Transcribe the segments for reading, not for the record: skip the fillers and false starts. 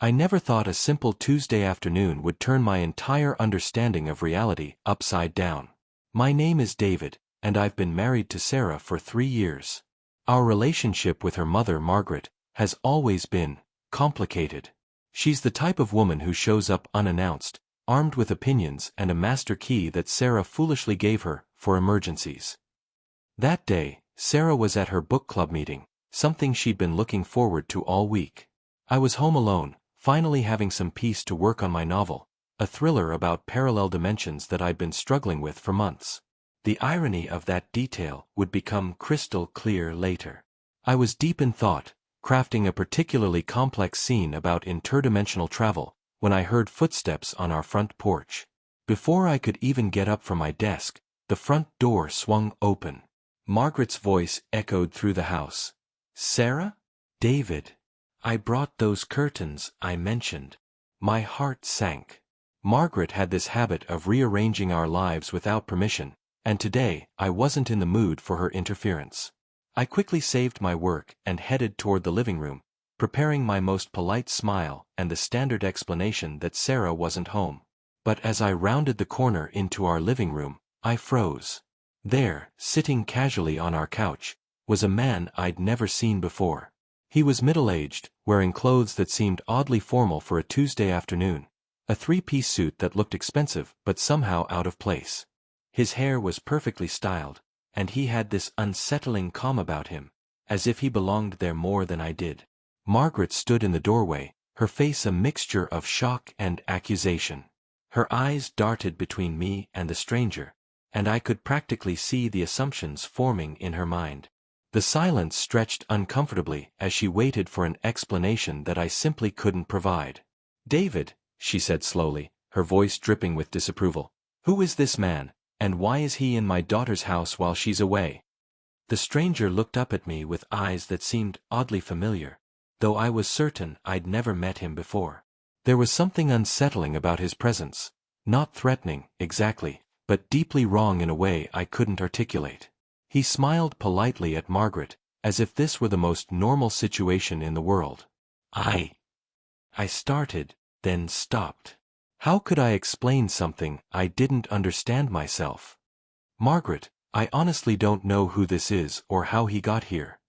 I never thought a simple Tuesday afternoon would turn my entire understanding of reality upside down. My name is David, and I've been married to Sarah for 3 years. Our relationship with her mother, Margaret, has always been complicated. She's the type of woman who shows up unannounced, armed with opinions and a master key that Sarah foolishly gave her for emergencies. That day, Sarah was at her book club meeting, something she'd been looking forward to all week. I was home alone, finally having some peace to work on my novel, a thriller about parallel dimensions that I'd been struggling with for months. The irony of that detail would become crystal clear later. I was deep in thought, crafting a particularly complex scene about interdimensional travel, when I heard footsteps on our front porch. Before I could even get up from my desk, the front door swung open. Margaret's voice echoed through the house. "Sarah?" "David. I brought those curtains I mentioned." My heart sank. Margaret had this habit of rearranging our lives without permission, and today I wasn't in the mood for her interference. I quickly saved my work and headed toward the living room, preparing my most polite smile and the standard explanation that Sarah wasn't home. But as I rounded the corner into our living room, I froze. There, sitting casually on our couch, was a man I'd never seen before. He was middle-aged, wearing clothes that seemed oddly formal for a Tuesday afternoon, a 3-piece suit that looked expensive but somehow out of place. His hair was perfectly styled, and he had this unsettling calm about him, as if he belonged there more than I did. Margaret stood in the doorway, her face a mixture of shock and accusation. Her eyes darted between me and the stranger, and I could practically see the assumptions forming in her mind. The silence stretched uncomfortably as she waited for an explanation that I simply couldn't provide. "David," she said slowly, her voice dripping with disapproval, "who is this man, and why is he in my daughter's house while she's away?" The stranger looked up at me with eyes that seemed oddly familiar, though I was certain I'd never met him before. There was something unsettling about his presence, not threatening, exactly, but deeply wrong in a way I couldn't articulate. He smiled politely at Margaret, as if this were the most normal situation in the world. I started, then stopped. How could I explain something I didn't understand myself? "Margaret, I honestly don't know who this is or how he got here."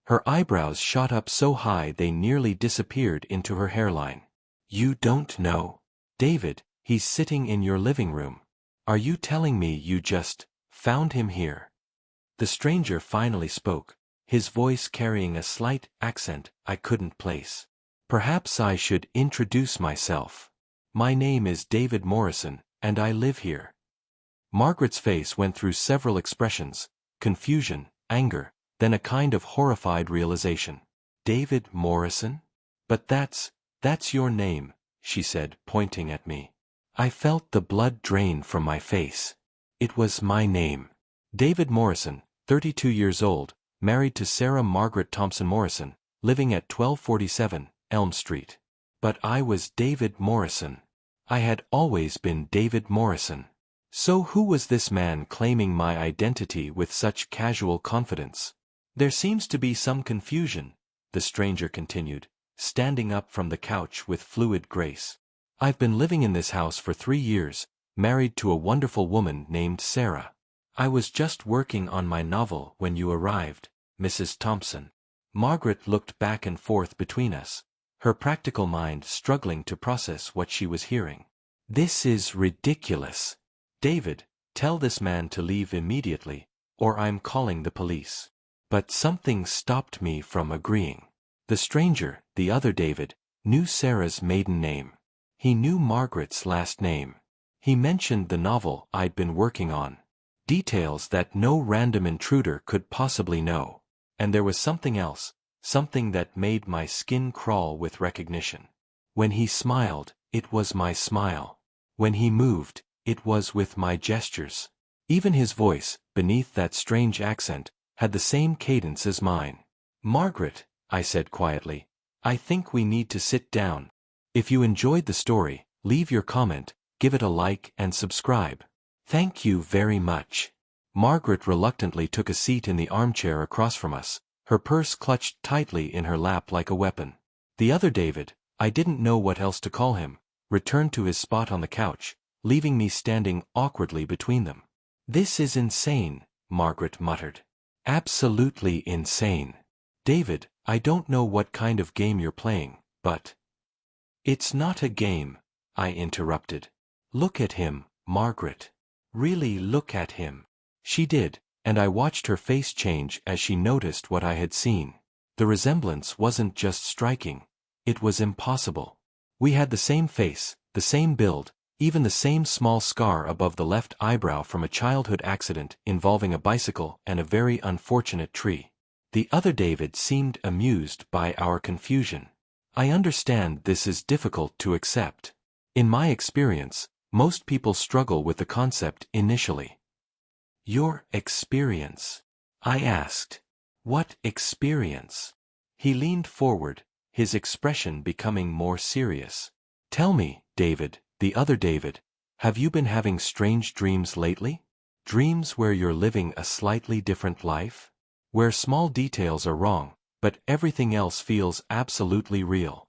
Her eyebrows shot up so high they nearly disappeared into her hairline. "You don't know? David, he's sitting in your living room. Are you telling me you just found him here?" The stranger finally spoke, his voice carrying a slight accent I couldn't place. "Perhaps I should introduce myself. My name is David Morrison, and I live here." Margaret's face went through several expressions: confusion, anger, then a kind of horrified realization. "David Morrison? But that's your name," she said, pointing at me. I felt the blood drain from my face. It was my name. David Morrison, 32 years old, married to Sarah Margaret Thompson Morrison, living at 1247 Elm Street. But I was David Morrison. I had always been David Morrison. So who was this man claiming my identity with such casual confidence? "There seems to be some confusion," the stranger continued, standing up from the couch with fluid grace. "I've been living in this house for 3 years, married to a wonderful woman named Sarah. I was just working on my novel when you arrived, Mrs. Thompson." Margaret looked back and forth between us, her practical mind struggling to process what she was hearing. "This is ridiculous. David, tell this man to leave immediately, or I'm calling the police." But something stopped me from agreeing. The stranger, the other David, knew Sarah's maiden name. He knew Margaret's last name. He mentioned the novel I'd been working on. Details that no random intruder could possibly know. And there was something else, something that made my skin crawl with recognition. When he smiled, it was my smile. When he moved, it was with my gestures. Even his voice, beneath that strange accent, had the same cadence as mine. "Margaret," I said quietly, "I think we need to sit down. If you enjoyed the story, leave your comment, give it a like and subscribe. Thank you very much." Margaret reluctantly took a seat in the armchair across from us, her purse clutched tightly in her lap like a weapon. The other David, I didn't know what else to call him, returned to his spot on the couch, leaving me standing awkwardly between them. "This is insane," Margaret muttered. "Absolutely insane. David, I don't know what kind of game you're playing, but—" "It's not a game," I interrupted. "Look at him, Margaret. Really look at him." She did, and I watched her face change as she noticed what I had seen. The resemblance wasn't just striking. It was impossible. We had the same face, the same build, even the same small scar above the left eyebrow from a childhood accident involving a bicycle and a very unfortunate tree. The other David seemed amused by our confusion. "I understand this is difficult to accept. In my experience, most people struggle with the concept initially." "Your experience?" I asked. "What experience?" He leaned forward, his expression becoming more serious. "Tell me, David, the other David, have you been having strange dreams lately? Dreams where you're living a slightly different life? Where small details are wrong, but everything else feels absolutely real?"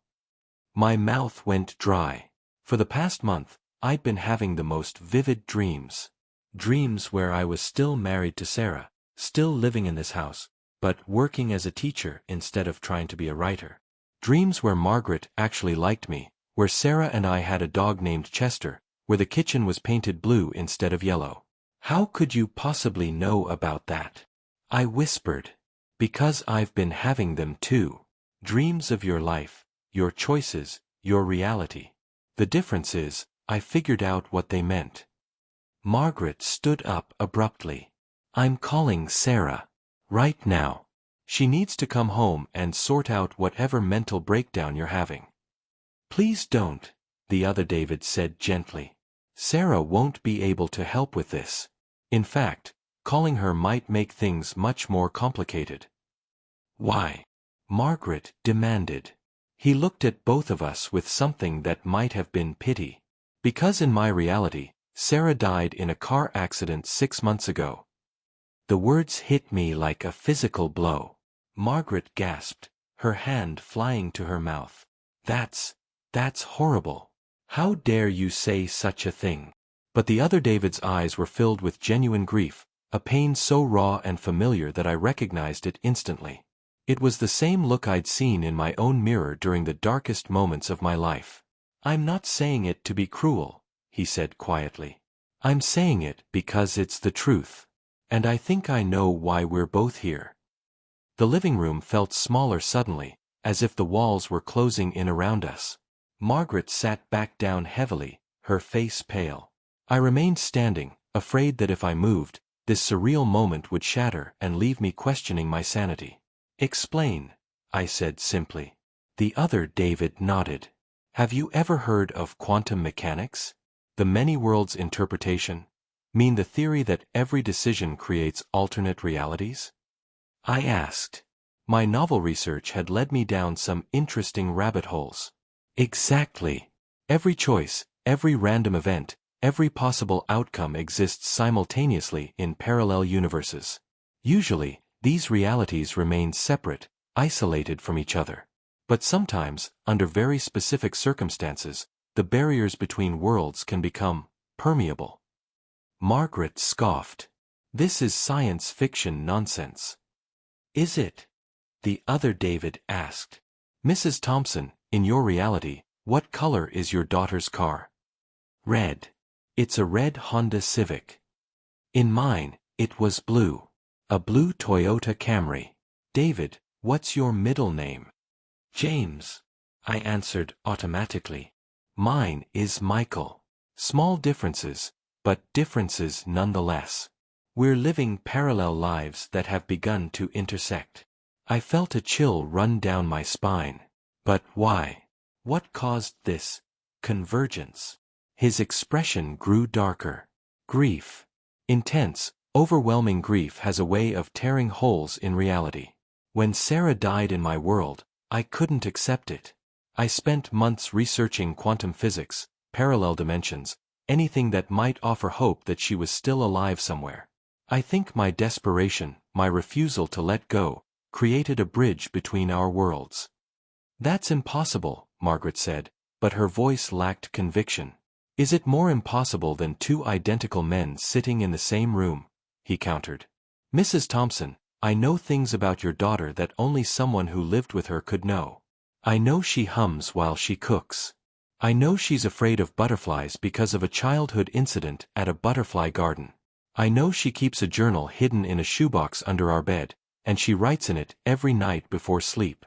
My mouth went dry. For the past month, I'd been having the most vivid dreams. Dreams where I was still married to Sarah, still living in this house, but working as a teacher instead of trying to be a writer. Dreams where Margaret actually liked me, where Sarah and I had a dog named Chester, where the kitchen was painted blue instead of yellow. "How could you possibly know about that?" I whispered. "Because I've been having them too. Dreams of your life, your choices, your reality. The difference is, I figured out what they meant." Margaret stood up abruptly. "I'm calling Sarah. Right now. She needs to come home and sort out whatever mental breakdown you're having." "Please don't," the other David said gently. "Sarah won't be able to help with this. In fact, calling her might make things much more complicated." "Why?" Margaret demanded. He looked at both of us with something that might have been pity. "Because in my reality, Sarah died in a car accident 6 months ago." The words hit me like a physical blow. Margaret gasped, her hand flying to her mouth. That's horrible. How dare you say such a thing?" But the other David's eyes were filled with genuine grief, a pain so raw and familiar that I recognized it instantly. It was the same look I'd seen in my own mirror during the darkest moments of my life. "I'm not saying it to be cruel," he said quietly. "I'm saying it because it's the truth. And I think I know why we're both here." The living room felt smaller suddenly, as if the walls were closing in around us. Margaret sat back down heavily, her face pale. I remained standing, afraid that if I moved, this surreal moment would shatter and leave me questioning my sanity. "Explain," I said simply. The other David nodded. "Have you ever heard of quantum mechanics? The many worlds interpretation? Mean the theory that every decision creates alternate realities?" I asked. My novel research had led me down some interesting rabbit holes. "Exactly. Every choice, every random event, every possible outcome exists simultaneously in parallel universes. Usually, these realities remain separate, isolated from each other. But sometimes, under very specific circumstances, the barriers between worlds can become permeable." Margaret scoffed. "This is science fiction nonsense." "Is it?" the other David asked. "Mrs. Thompson, in your reality, what color is your daughter's car?" "Red. It's a red Honda Civic." "In mine, it was blue. A blue Toyota Camry." "David, what's your middle name?" "James," I answered automatically. "Mine is Michael." Small differences, but differences nonetheless. We're living parallel lives that have begun to intersect. I felt a chill run down my spine. But why? What caused this convergence? His expression grew darker. Grief. Intense, overwhelming grief has a way of tearing holes in reality. When Sarah died in my world, I couldn't accept it. I spent months researching quantum physics, parallel dimensions, anything that might offer hope that she was still alive somewhere. I think my desperation, my refusal to let go, created a bridge between our worlds. "That's impossible," Margaret said, but her voice lacked conviction. Is it more impossible than two identical men sitting in the same room? He countered. Mrs. Thompson, I know things about your daughter that only someone who lived with her could know. I know she hums while she cooks. I know she's afraid of butterflies because of a childhood incident at a butterfly garden. I know she keeps a journal hidden in a shoebox under our bed, and she writes in it every night before sleep.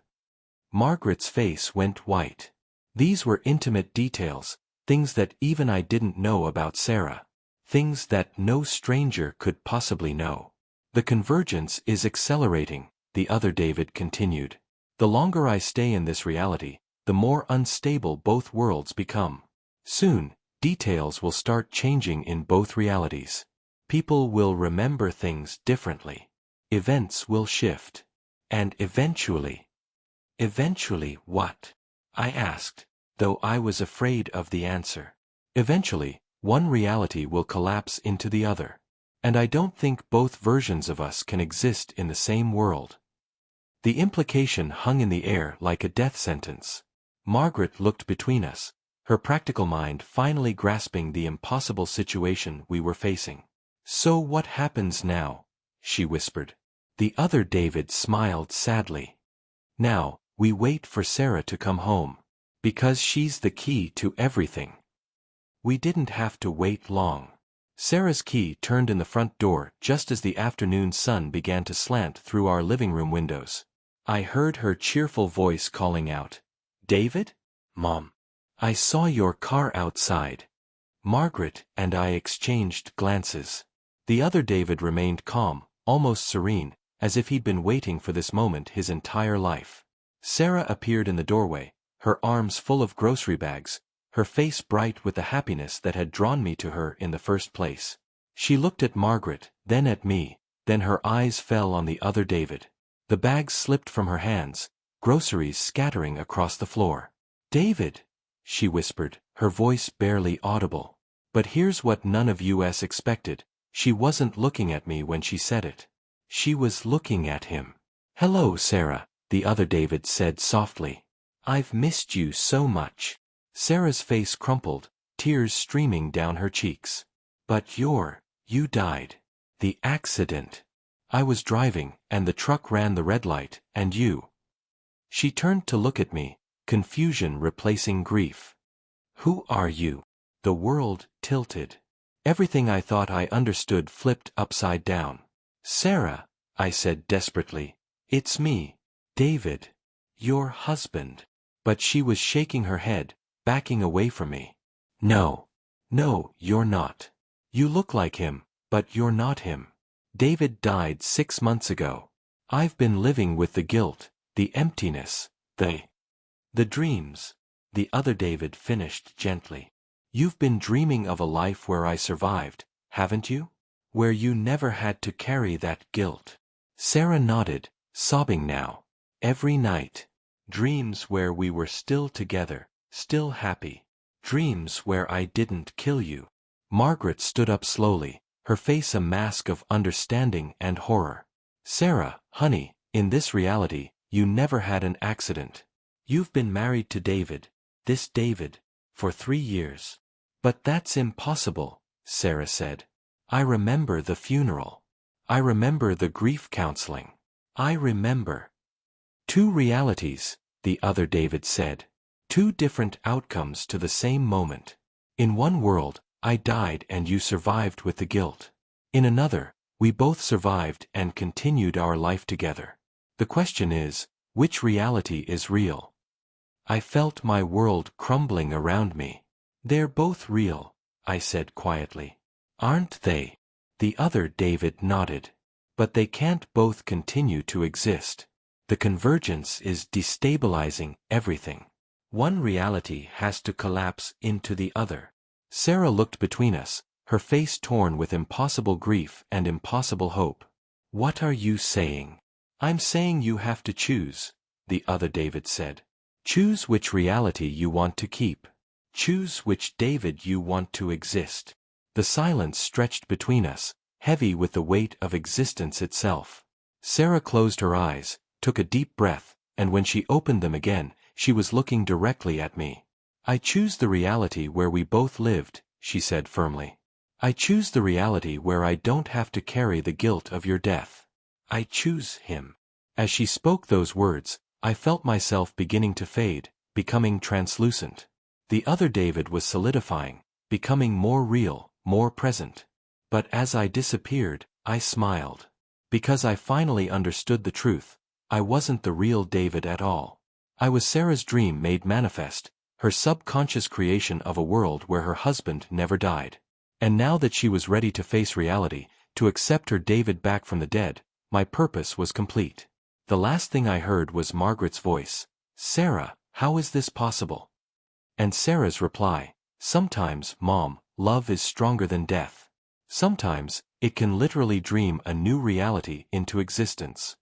Margaret's face went white. These were intimate details, things that even I didn't know about Sarah. Things that no stranger could possibly know. The convergence is accelerating, the other David continued. The longer I stay in this reality, the more unstable both worlds become. Soon, details will start changing in both realities. People will remember things differently. Events will shift. And eventually. Eventually what? I asked, though I was afraid of the answer. Eventually, one reality will collapse into the other. And I don't think both versions of us can exist in the same world. The implication hung in the air like a death sentence. Margaret looked between us, her practical mind finally grasping the impossible situation we were facing. So what happens now? She whispered. The other David smiled sadly. Now, we wait for Sarah to come home. Because she's the key to everything. We didn't have to wait long. Sarah's key turned in the front door just as the afternoon sun began to slant through our living room windows. I heard her cheerful voice calling out, David? Mom. I saw your car outside. Margaret and I exchanged glances. The other David remained calm, almost serene, as if he'd been waiting for this moment his entire life. Sarah appeared in the doorway, her arms full of grocery bags, her face bright with the happiness that had drawn me to her in the first place. She looked at Margaret, then at me, then her eyes fell on the other David. The bags slipped from her hands, groceries scattering across the floor. David, she whispered, her voice barely audible. But here's what none of us expected. She wasn't looking at me when she said it. She was looking at him. Hello, Sarah, the other David said softly. I've missed you so much. Sarah's face crumpled, tears streaming down her cheeks. But you died. The accident. I was driving, and the truck ran the red light, and you. She turned to look at me, confusion replacing grief. Who are you? The world tilted. Everything I thought I understood flipped upside down. Sarah, I said desperately, it's me, David, your husband. But she was shaking her head, backing away from me. No, you're not. You look like him, but you're not him. David died 6 months ago. I've been living with the guilt, the emptiness, the dreams. The other David finished gently. You've been dreaming of a life where I survived, haven't you? Where you never had to carry that guilt. Sarah nodded, sobbing now. Every night. Dreams where we were still together, still happy. Dreams where I didn't kill you. Margaret stood up slowly, her face a mask of understanding and horror. Sarah, honey, in this reality, you never had an accident. You've been married to David, this David, for 3 years. But that's impossible, Sarah said. I remember the funeral. I remember the grief counseling. I remember. 2 realities, the other David said. 2 different outcomes to the same moment. In one world, I died and you survived with the guilt. In another, we both survived and continued our life together. The question is, which reality is real? I felt my world crumbling around me. They're both real, I said quietly. Aren't they? The other David nodded. But they can't both continue to exist. The convergence is destabilizing everything. One reality has to collapse into the other. Sarah looked between us, her face torn with impossible grief and impossible hope. What are you saying? I'm saying you have to choose, the other David said. Choose which reality you want to keep. Choose which David you want to exist. The silence stretched between us, heavy with the weight of existence itself. Sarah closed her eyes, took a deep breath, and when she opened them again, She was looking directly at me. "I choose the reality where we both lived," she said firmly. "I choose the reality where I don't have to carry the guilt of your death. I choose him." As she spoke those words, I felt myself beginning to fade, becoming translucent. The other David was solidifying, becoming more real, more present. But as I disappeared, I smiled. Because I finally understood the truth. I wasn't the real David at all. I was Sarah's dream made manifest, her subconscious creation of a world where her husband never died. And now that she was ready to face reality, to accept her David back from the dead, my purpose was complete. The last thing I heard was Margaret's voice. "Sarah, how is this possible?" And Sarah's reply, "Sometimes, Mom, love is stronger than death. Sometimes, it can literally dream a new reality into existence."